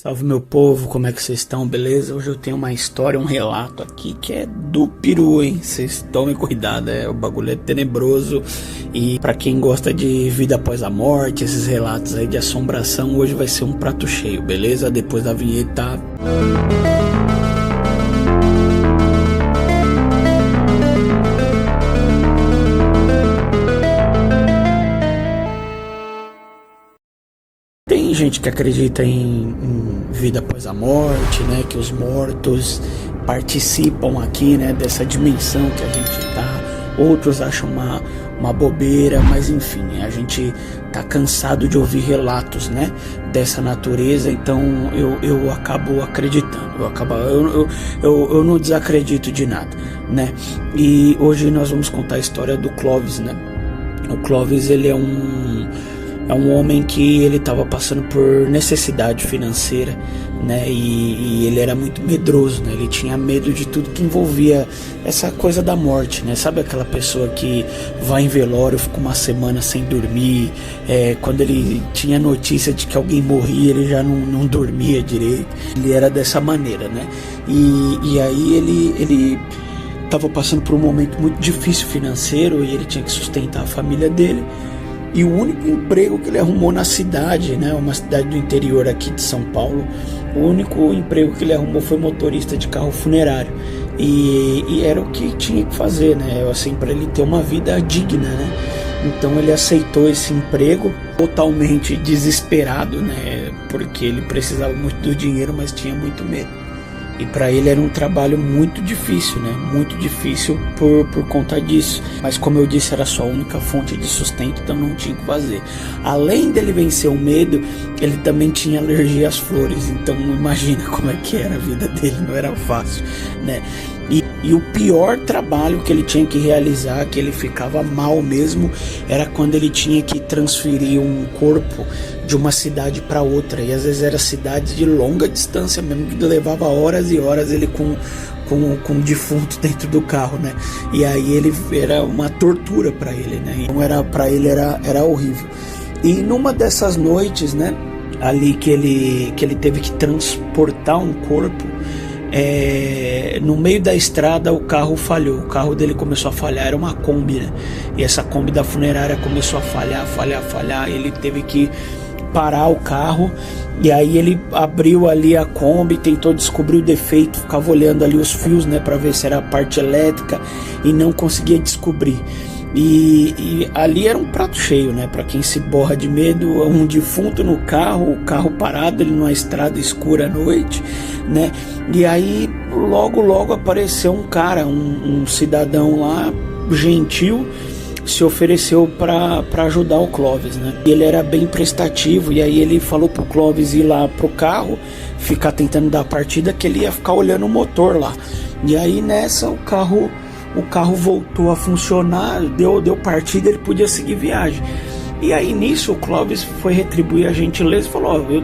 Salve meu povo, como é que vocês estão? Beleza? Hoje eu tenho uma história, um relato aqui que é do peru, hein? Vocês tomem cuidado, o bagulho é tenebroso. E pra quem gosta de vida após a morte, esses relatos aí de assombração, hoje vai ser um prato cheio, beleza? Depois da vinheta. Tem gente que acredita em vida após a morte, né? Que os mortos participam aqui, né? Dessa dimensão que a gente tá. Outros acham uma bobeira, mas enfim, a gente tá cansado de ouvir relatos, né? Dessa natureza, então eu acabo acreditando. Eu não desacredito de nada, né? E hoje nós vamos contar a história do Clóvis, né? O Clóvis, ele é um homem que ele estava passando por necessidade financeira, né? E ele era muito medroso, né? Ele tinha medo de tudo que envolvia essa coisa da morte, né? Sabe aquela pessoa que vai em velório, fica uma semana sem dormir, quando ele tinha notícia de que alguém morria, ele já não dormia direito. Ele era dessa maneira, né? E aí ele estava passando por um momento muito difícil financeiro e ele tinha que sustentar a família dele. E o único emprego que ele arrumou na cidade, né, uma cidade do interior aqui de São Paulo, o único emprego que ele arrumou foi motorista de carro funerário. E era o que tinha que fazer, né, assim, para ele ter uma vida digna, né. Então ele aceitou esse emprego totalmente desesperado, né, porque ele precisava muito do dinheiro, mas tinha muito medo. E para ele era um trabalho muito difícil, né? Muito difícil por conta disso. Mas como eu disse, era a sua única fonte de sustento, então não tinha o que fazer. Além dele vencer o medo, ele também tinha alergia às flores. Então imagina como é que era a vida dele, não era fácil, né? E o pior trabalho que ele tinha que realizar, que ele ficava mal mesmo, era quando ele tinha que transferir um corpo de uma cidade para outra. E às vezes era cidades de longa distância mesmo, que levava horas e horas ele com um defunto dentro do carro, né? E aí ele era uma tortura para ele, né? Então para ele era horrível. E numa dessas noites, né, ali que ele teve que transportar um corpo, no meio da estrada o carro falhou, o carro dele começou a falhar, era uma Kombi, né? E essa Kombi da funerária começou a falhar, ele teve que parar o carro, e aí ele abriu ali a Kombi, tentou descobrir o defeito, ficava olhando ali os fios, né, para ver se era a parte elétrica, e não conseguia descobrir. E ali era um prato cheio, né, para quem se borra de medo, um defunto no carro, o carro parado ali numa estrada escura à noite, né? E aí logo apareceu um cara, um cidadão lá, gentil, se ofereceu para ajudar o Clóvis, né? E ele era bem prestativo, e aí ele falou pro Clóvis ir lá pro carro, ficar tentando dar a partida, que ele ia ficar olhando o motor lá. E aí nessa o carro voltou a funcionar, deu partida, ele podia seguir viagem. E aí nisso o Clóvis foi retribuir a gentileza e falou: eu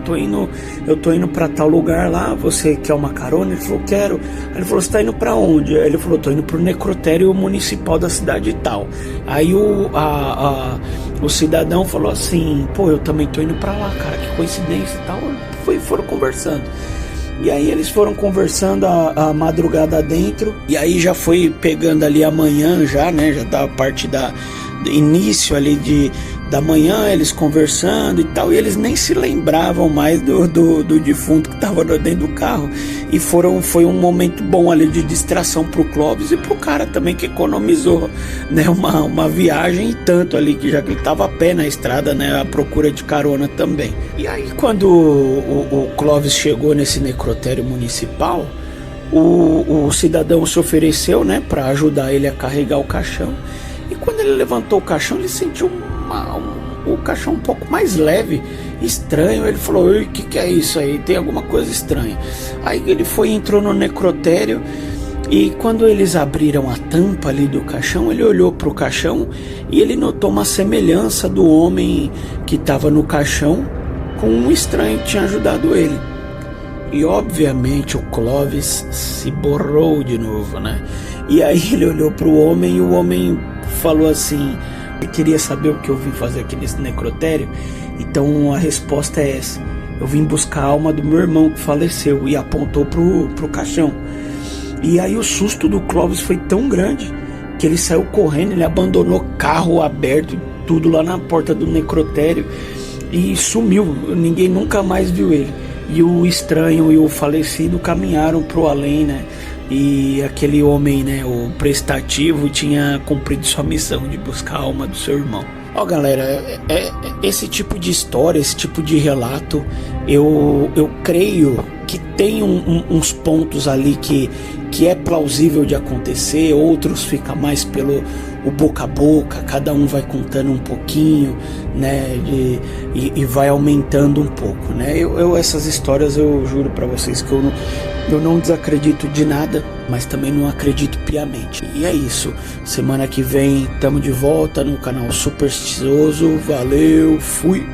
tô indo pra tal lugar lá, você quer uma carona? Ele falou: quero. Aí ele falou: você tá indo pra onde? Aí ele falou: tô indo pro necrotério municipal da cidade e tal. Aí o cidadão falou assim: pô, eu também tô indo pra lá, cara, que coincidência e tal. Foram conversando. E aí eles foram conversando a madrugada dentro, e aí já foi pegando ali a manhã já, né, já da parte do início ali da manhã, eles conversando e tal, e eles nem se lembravam mais do defunto que estava dentro do carro. E foi um momento bom ali de distração pro Clóvis e pro cara também, que economizou, né, uma viagem e tanto ali, que já que ele estava a pé na estrada, né, à procura de carona também. E aí quando o Clóvis chegou nesse necrotério municipal, o cidadão se ofereceu, né, para ajudar ele a carregar o caixão. E quando ele levantou o caixão, ele sentiu o caixão um pouco mais leve, estranho. Ele falou: o que é isso aí? Tem alguma coisa estranha. Aí ele entrou no necrotério, e quando eles abriram a tampa ali do caixão, ele olhou para o caixão e ele notou uma semelhança do homem que estava no caixão com um estranho que tinha ajudado ele. E obviamente o Clóvis se borrou de novo, né? E aí ele olhou para o homem, e o homem falou assim: eu queria saber o que eu vim fazer aqui nesse necrotério. Então a resposta é essa: eu vim buscar a alma do meu irmão que faleceu, e apontou pro caixão. E aí o susto do Clóvis foi tão grande que ele saiu correndo, ele abandonou carro aberto, tudo lá na porta do necrotério e sumiu. Ninguém nunca mais viu ele. E o estranho e o falecido caminharam pro além, né? E aquele homem, né, o prestativo, tinha cumprido sua missão de buscar a alma do seu irmão. Ó, galera, esse tipo de história, esse tipo de relato, eu creio que tem uns pontos ali que é plausível de acontecer, outros fica mais pelo o boca a boca, cada um vai contando um pouquinho, né, e vai aumentando um pouco, né. Essas histórias eu juro pra vocês que eu não desacredito de nada, mas também não acredito piamente. E é isso, semana que vem tamo de volta no canal Supersticioso. Valeu, fui!